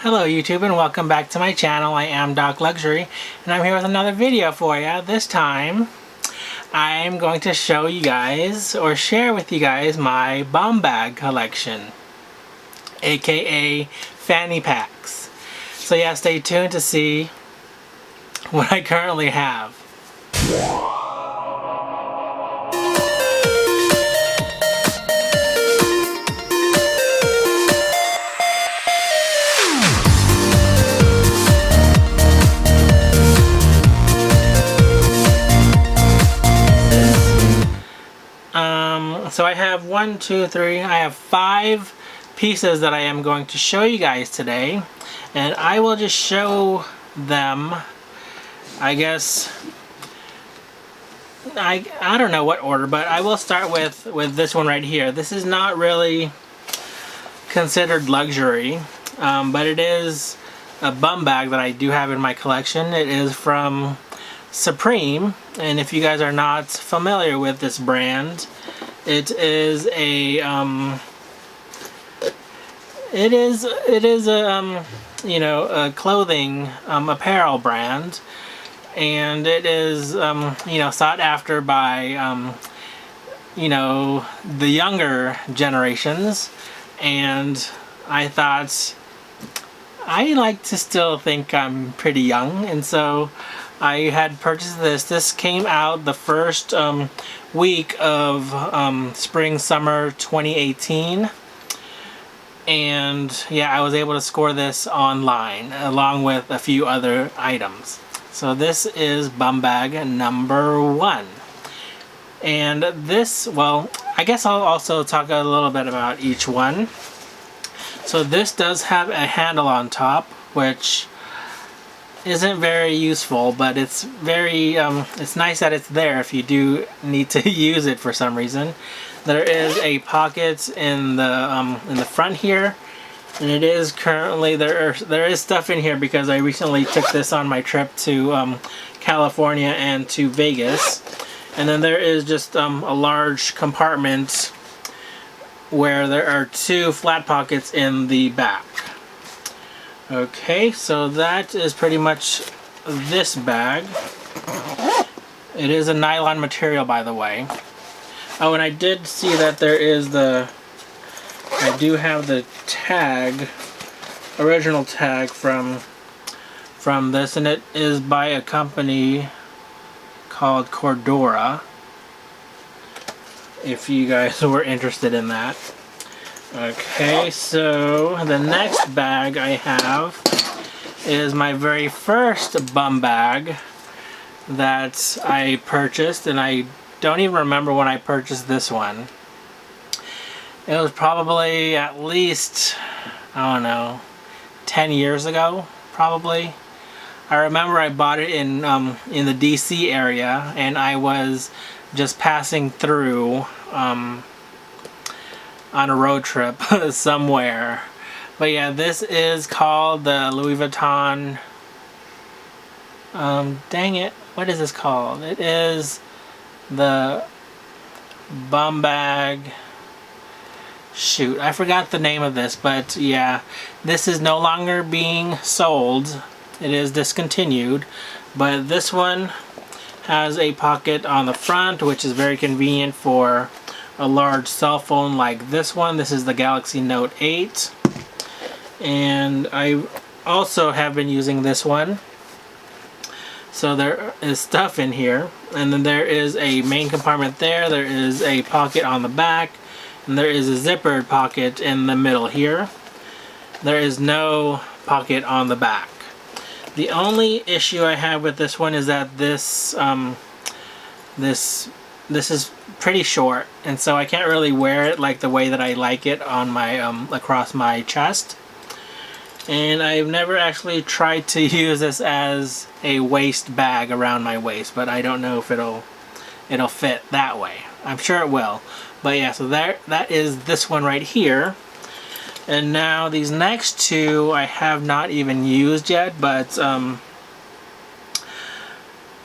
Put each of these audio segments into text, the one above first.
Hello YouTube and welcome back to my channel. I am docLUXURY and I'm here with another video for you. This time I'm going to show you guys or share with you guys my Bumbag collection, aka fanny packs. So yeah, stay tuned to see what I currently have. So I have I have 5 pieces that I am going to show you guys today, and I will just show them, I guess, I don't know what order, but I will start with this one right here. This is not really considered luxury, but it is a bum bag that I do have in my collection. It is from Supreme, and if you guys are not familiar with this brand, it is a you know, a clothing apparel brand, and it is you know, sought after by you know, the younger generations. And I thought, I like to still think I'm pretty young, and so I had purchased this. This came out the first week of spring summer 2018, and yeah, I was able to score this online along with a few other items. So this is Bumbag number 1, and this, well, I guess I'll also talk a little bit about each one. So this does have a handle on top, which isn't very useful, but it's very it's nice that it's there if you do need to use it for some reason. There is a pocket in the front here, and it is currently there is stuff in here because I recently took this on my trip to California and to Vegas. And then there is just a large compartment where there are 2 flat pockets in the back. Okay, so that is pretty much this bag. It is a nylon material, by the way. Oh, and I did see that there is I do have the tag, original tag from this, and it is by a company called Cordura, if you guys were interested in that. Okay, so the next bag I have is my very first bum bag that I purchased, and I don't even remember when I purchased this one. It was probably at least, I don't know, 10 years ago, probably. I remember I bought it in the DC area, and I was just passing through on a road trip somewhere. But yeah, this is called the Louis Vuitton, dang it, what is this called? It is the Bumbag, shoot, I forgot the name of this, but yeah, this is no longer being sold. It is discontinued, but this one has a pocket on the front, which is very convenient for a large cell phone like this one. This is the Galaxy Note 8, and I also have been using this one. So there is stuff in here, and then there is a main compartment there. There is a pocket on the back, and there is a zippered pocket in the middle here. There is no pocket on the back. The only issue I have with this one is that this is pretty short, and so I can't really wear it like the way that I like it on my across my chest. And I've never actually tried to use this as a waist bag around my waist, but I don't know if it'll fit that way. I'm sure it will. But yeah, so that is this one right here. And now these next 2 I have not even used yet, but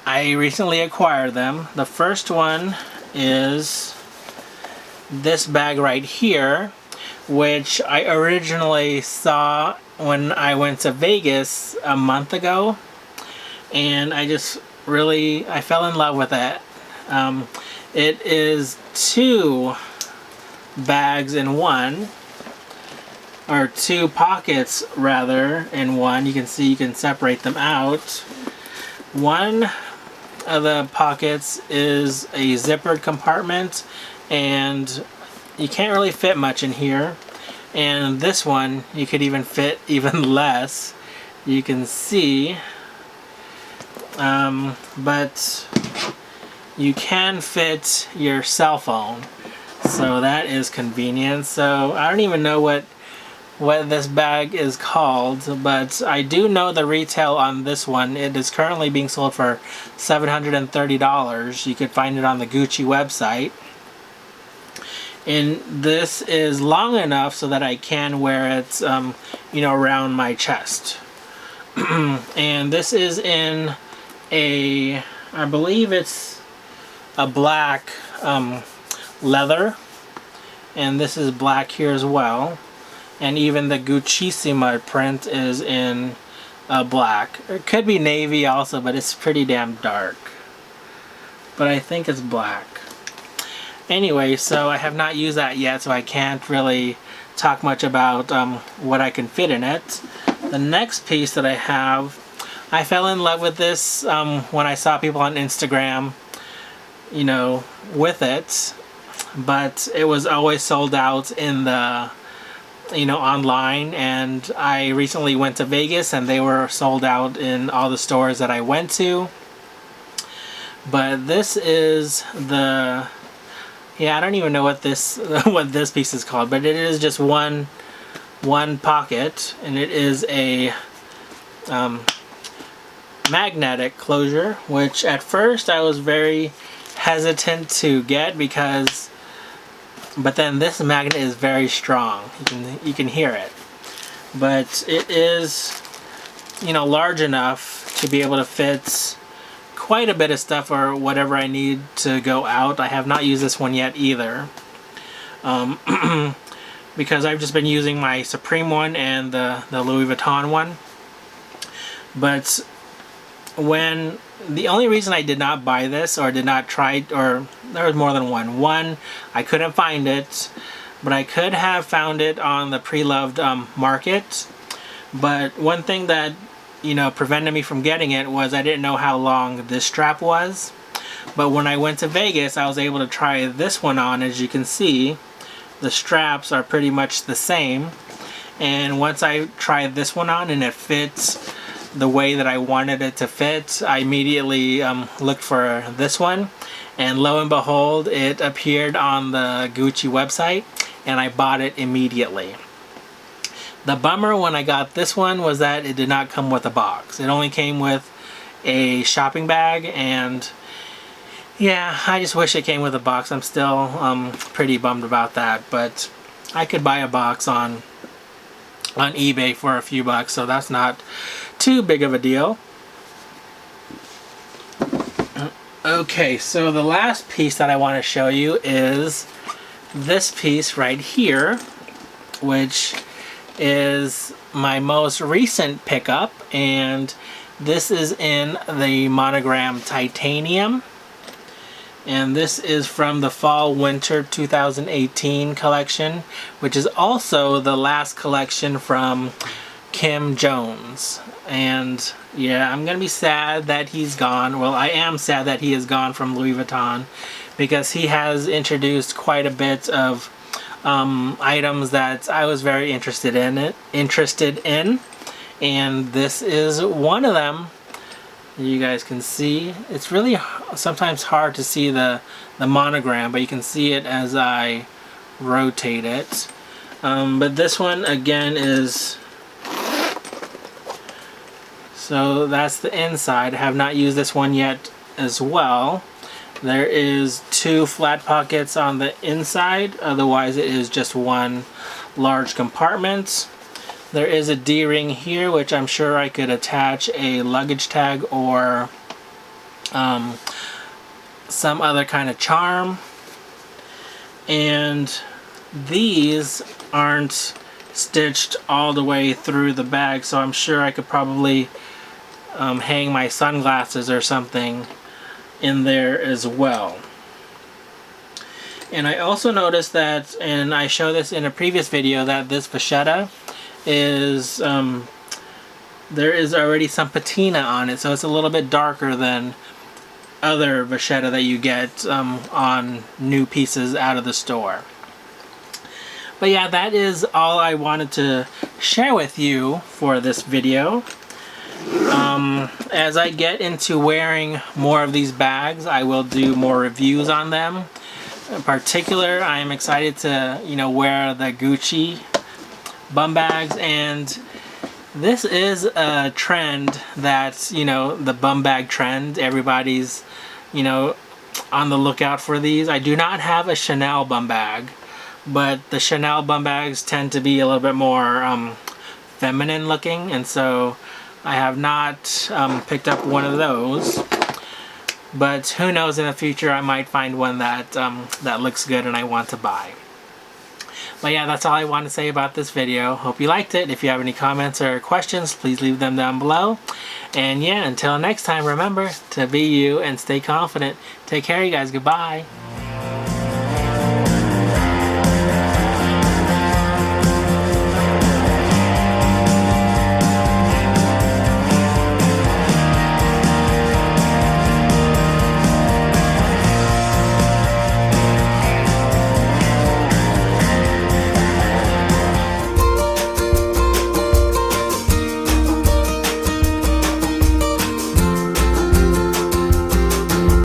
I recently acquired them. The first one is this bag right here. which I originally saw when I went to Vegas a month ago, and I fell in love with it. It is 2 bags in one, or 2 pockets rather in one. You can see you can separate them out. One of the pockets is a zippered compartment, and you can't really fit much in here. And this one, you could even fit even less. You can see, but you can fit your cell phone, so that is convenient. So I don't even know what this bag is called, but I do know the retail on this one. It is currently being sold for $730. You could find it on the Gucci website. And this is long enough so that I can wear it, you know, around my chest. And this is in a, I believe it's a black leather, and this is black here as well. And even the Gucci print is in black. It could be navy also, but it's pretty damn dark. But I think it's black. Anyway, so I have not used that yet, so I can't really talk much about what I can fit in it. The next piece that I have, I fell in love with this when I saw people on Instagram, you know, with it. But it was always sold out in the, you know, online, and I recently went to Vegas and they were sold out in all the stores that I went to. But this is the, yeah, I don't even know what this piece is called, but it is just one pocket, and it is a magnetic closure, which at first I was very hesitant to get because, but then this magnet is very strong. You can hear it, but it is, you know, large enough to be able to fit quite a bit of stuff or whatever I need to go out. I have not used this one yet either, because I've just been using my Supreme one and the Louis Vuitton one. But when, the only reason I did not buy this or did not try, or there was more than one. One, I couldn't find it, but I could have found it on the pre-loved market. But one thing that, you know, prevented me from getting it was I didn't know how long this strap was. But when I went to Vegas, I was able to try this one on. As you can see, the straps are pretty much the same. And once I tried this one on and it fits the way that I wanted it to fit, I immediately looked for this one. And lo and behold, it appeared on the Gucci website, and I bought it immediately. The bummer when I got this one was that it did not come with a box. It only came with a shopping bag, and yeah, I just wish it came with a box. I'm still pretty bummed about that, but I could buy a box on eBay for a few bucks, so that's not too big of a deal. Okay, so the last piece that I want to show you is this piece right here, which is my most recent pickup, and this is in the monogram titanium, and this is from the fall winter 2018 collection, which is also the last collection from Kim Jones. And yeah, I'm gonna be sad that he's gone. Well, I am sad that he is gone from Louis Vuitton, because he has introduced quite a bit of items that I was very interested in, and this is one of them. You guys can see it's really sometimes hard to see the monogram, but you can see it as I rotate it. But this one again is, so that's the inside. I have not used this one yet as well. There is 2 flat pockets on the inside, otherwise it is just one large compartment. There is a D-ring here, which I'm sure I could attach a luggage tag or some other kind of charm. And these aren't stitched all the way through the bag, so I'm sure I could probably hang my sunglasses or something in there as well. And I also noticed that, and I showed this in a previous video, that this vachetta is, there is already some patina on it, so it's a little bit darker than other vachetta that you get on new pieces out of the store. But yeah, that is all I wanted to share with you for this video. As I get into wearing more of these bags, I will do more reviews on them. In particular, I am excited to, wear the Gucci Bumbags, and this is a trend that, the Bumbag trend. Everybody's, on the lookout for these. I do not have a Chanel Bumbag, but the Chanel Bumbags tend to be a little bit more feminine looking, and so I have not picked up one of those. But who knows, in the future I might find one that that looks good and I want to buy. But yeah, that's all I want to say about this video. Hope you liked it. If you have any comments or questions, please leave them down below. And yeah, until next time, remember to be you and stay confident. Take care, you guys. Goodbye.